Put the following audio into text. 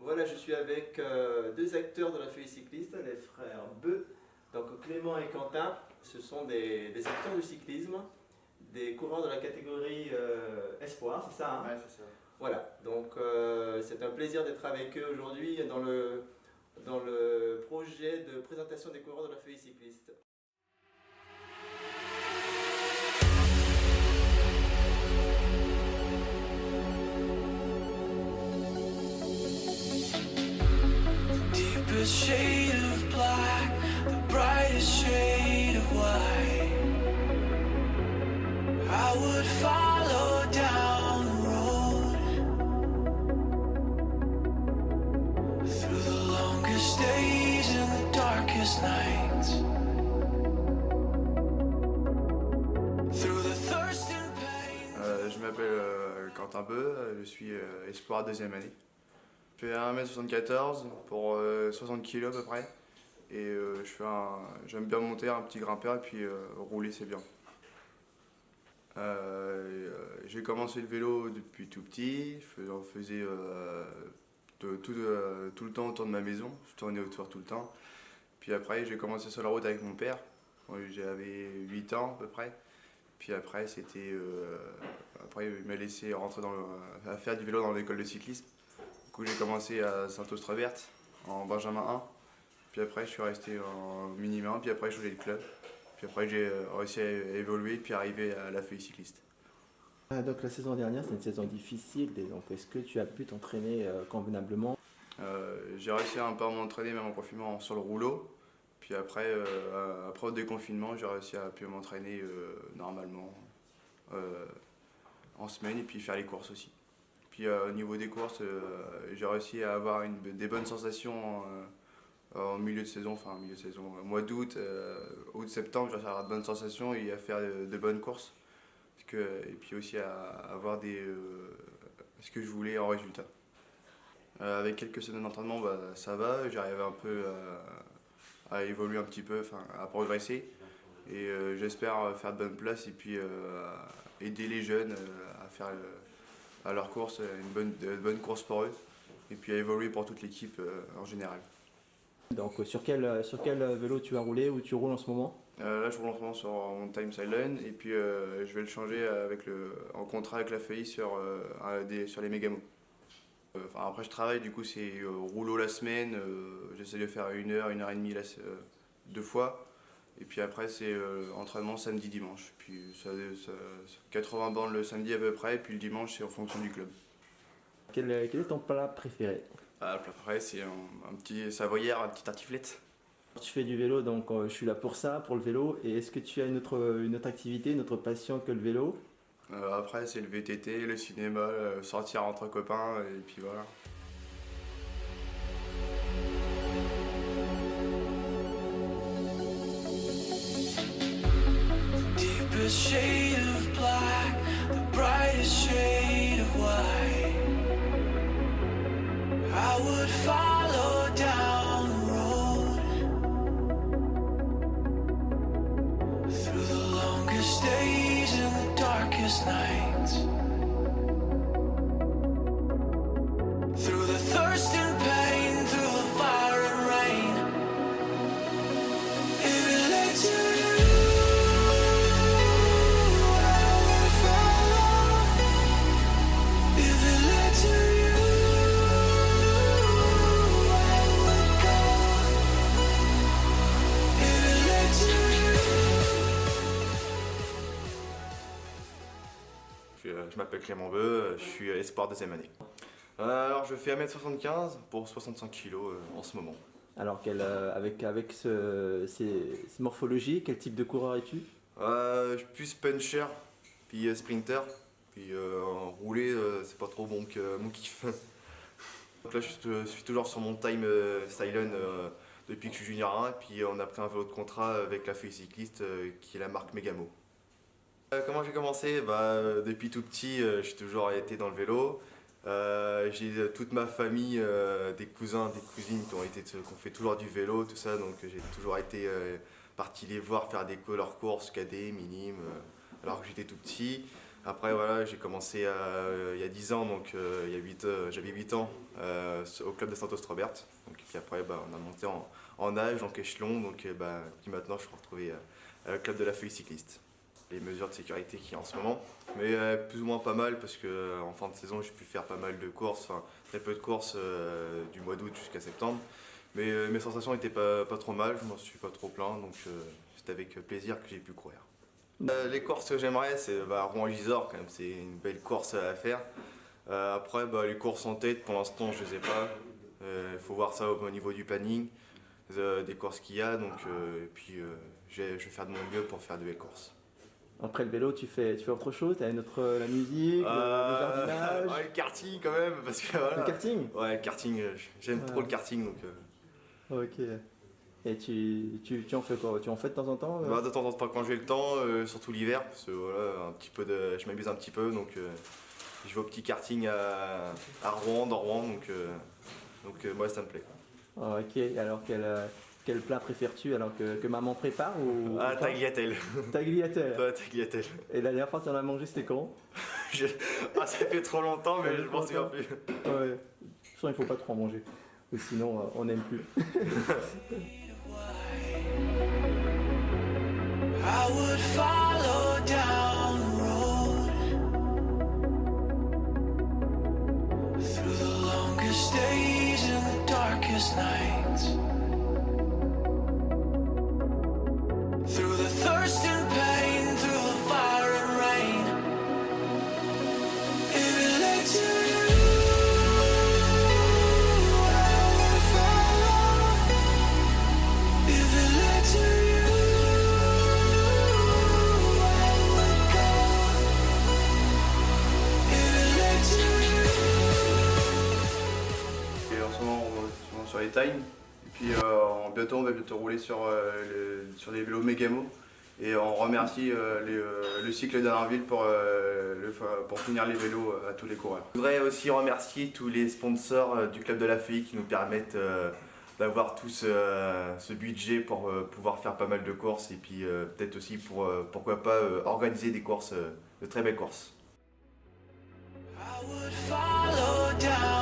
Voilà, je suis avec deux acteurs de la feuille cycliste, les frères Beu. Donc Clément et Quentin, ce sont des acteurs du cyclisme, des coureurs de la catégorie Espoir, c'est ça, hein? Ouais, c'est ça. Voilà, donc c'est un plaisir d'être avec eux aujourd'hui dans le projet de présentation des coureurs de la feuille cycliste. Deepest shade of black, the brightest shade of white. I would follow down the road through the longest days and the darkest nights. Through the thirst and pain. Je m'appelle Quentin Beu, je suis espoir deuxième année. Je fais 1m74 pour 60 kg à peu près. Et j'aime bien monter un petit grimpeur et puis rouler c'est bien. J'ai commencé le vélo depuis tout petit, j'en faisais tout le temps autour de ma maison, je tournais autour tout le temps. Puis après j'ai commencé sur la route avec mon père, j'avais 8 ans à peu près. Puis après après il m'a laissé rentrer à faire du vélo dans l'école de cyclisme. Du coup j'ai commencé à Saint-Austrebert en Benjamin 1. Puis après je suis resté en minime 1, puis après j'ai changé de club. Puis après j'ai réussi à évoluer puis arriver à la feuille cycliste. Donc la saison dernière, c'est une saison difficile. Et donc est-ce que tu as pu t'entraîner convenablement? J'ai réussi un peu à m'entraîner même en confinement sur le rouleau. Puis après au déconfinement, j'ai réussi à pu m'entraîner normalement en semaine et puis faire les courses aussi. Puis au niveau des courses, j'ai réussi à avoir des bonnes sensations en milieu de saison, au mois d'août, août-septembre, j'ai réussi à avoir de bonnes sensations et à faire de bonnes courses. Et puis aussi à avoir ce que je voulais en résultat. Avec quelques semaines d'entraînement, ça va, j'arrive un peu à évoluer un petit peu, à progresser. Et j'espère faire de bonnes places et puis aider les jeunes à faire à leur course de bonnes courses pour eux. Et puis à évoluer pour toute l'équipe en général. Donc sur quel vélo tu as roulé ou tu roules en ce moment? Là je roule en ce moment sur mon Time Silent et puis je vais le changer en contrat avec la FEI sur les Mégamo. Après je travaille, du coup c'est rouleau la semaine, j'essaie de faire 1 heure et demie deux fois. Et puis après c'est entraînement samedi-dimanche. Puis 80 bornes le samedi à peu près, et puis le dimanche c'est en fonction du club. Quel est ton plat préféré? Le plat préféré c'est un petit savoyard, une petite tartiflette. Tu fais du vélo, donc je suis là pour ça, pour le vélo. Et est-ce que tu as une autre activité, une autre passion que le vélo? Après c'est le VTT, le cinéma, sortir entre copains et puis voilà. Deepest shade of black, the brightest shade of white. I would follow down the road through the longest days and the darkest nights. Through the thirst and pain, through the fire and rain. If it led to you, I would follow. If it led to you, I would go. If it led to you. Je m'appelle Clément Beu, je suis espoir deuxième année. Alors je fais 1m75 pour 65 kg en ce moment. Alors avec ces morphologies, quel type de coureur es-tu? Je suis plus puncher, puis sprinter, puis rouler c'est pas trop mon kiff. Donc là je suis toujours sur mon time silent depuis que je suis junior 1, et puis on a pris un vélo de contrat avec la feuille cycliste qui est la marque Mégamo. Comment j'ai commencé? Depuis tout petit, j'ai toujours été dans le vélo. J'ai toute ma famille, des cousins, des cousines qui ont fait toujours du vélo, tout ça, donc j'ai toujours été parti les voir faire leurs courses, cadets, minimes, alors que j'étais tout petit. Après, voilà, j'ai commencé il y a 10 ans, donc j'avais 8 ans au club de Santos-Trobert. Donc, puis après, on a monté en âge, donc échelon. Donc, puis maintenant, je suis retrouvé au club de la feuille cycliste. Les mesures de sécurité qu'il y a en ce moment, mais plus ou moins pas mal parce qu'en fin de saison, j'ai pu faire pas mal de courses, enfin, très peu de courses du mois d'août jusqu'à septembre. Mais mes sensations n'étaient pas trop mal, je m'en suis pas trop plaint, donc c'est avec plaisir que j'ai pu courir. Les courses que j'aimerais, c'est Rouen-Gisors, quand même, c'est une belle course à faire. Après, les courses en tête, pour l'instant, je les ai pas. Il faut voir ça au niveau du planning, des courses qu'il y a. Donc, et puis, je vais faire de mon mieux pour faire de belles courses. Après le vélo, tu fais autre chose? Tu as la musique, le jardinage? Ouais, le karting quand même, parce que voilà. Le karting? Ouais, le karting, j'aime trop le karting. Donc, Ok. Et tu en fais quoi? Tu en fais de temps en temps? de temps en temps, quand j'ai le temps, surtout l'hiver, parce que voilà, je m'amuse un petit peu. Donc, je vais au petit karting à Rouen, dans Rouen. Donc moi, ça me plaît. Ah, ok. Alors quel plat préfères-tu alors que maman prépare ou pas? Tagliatelle. Tagliatelle. Ouais, tagliatelle. Et la dernière fois que tu en as mangé, c'était quand? Ça fait trop longtemps, mais Ça fait je m'en souviens plus. Ouais. De toute façon, il faut pas trop en manger. Ou sinon, on n'aime plus. I would follow down the road through the longest days and the darkest nights, through the thirst and pain, through the fire and rain. If it led to you, I would follow. If it led to you, Et en ce moment, on est sur les times. Et puis bientôt, on va bientôt rouler sur les vélos Megamo. Et on remercie le cycle d'Arnaville pour finir les vélos à tous les coureurs. Je voudrais aussi remercier tous les sponsors du Club de la Feuille qui nous permettent d'avoir tout ce budget pour pouvoir faire pas mal de courses et puis peut-être aussi pourquoi pas organiser des courses, de très belles courses. I would follow down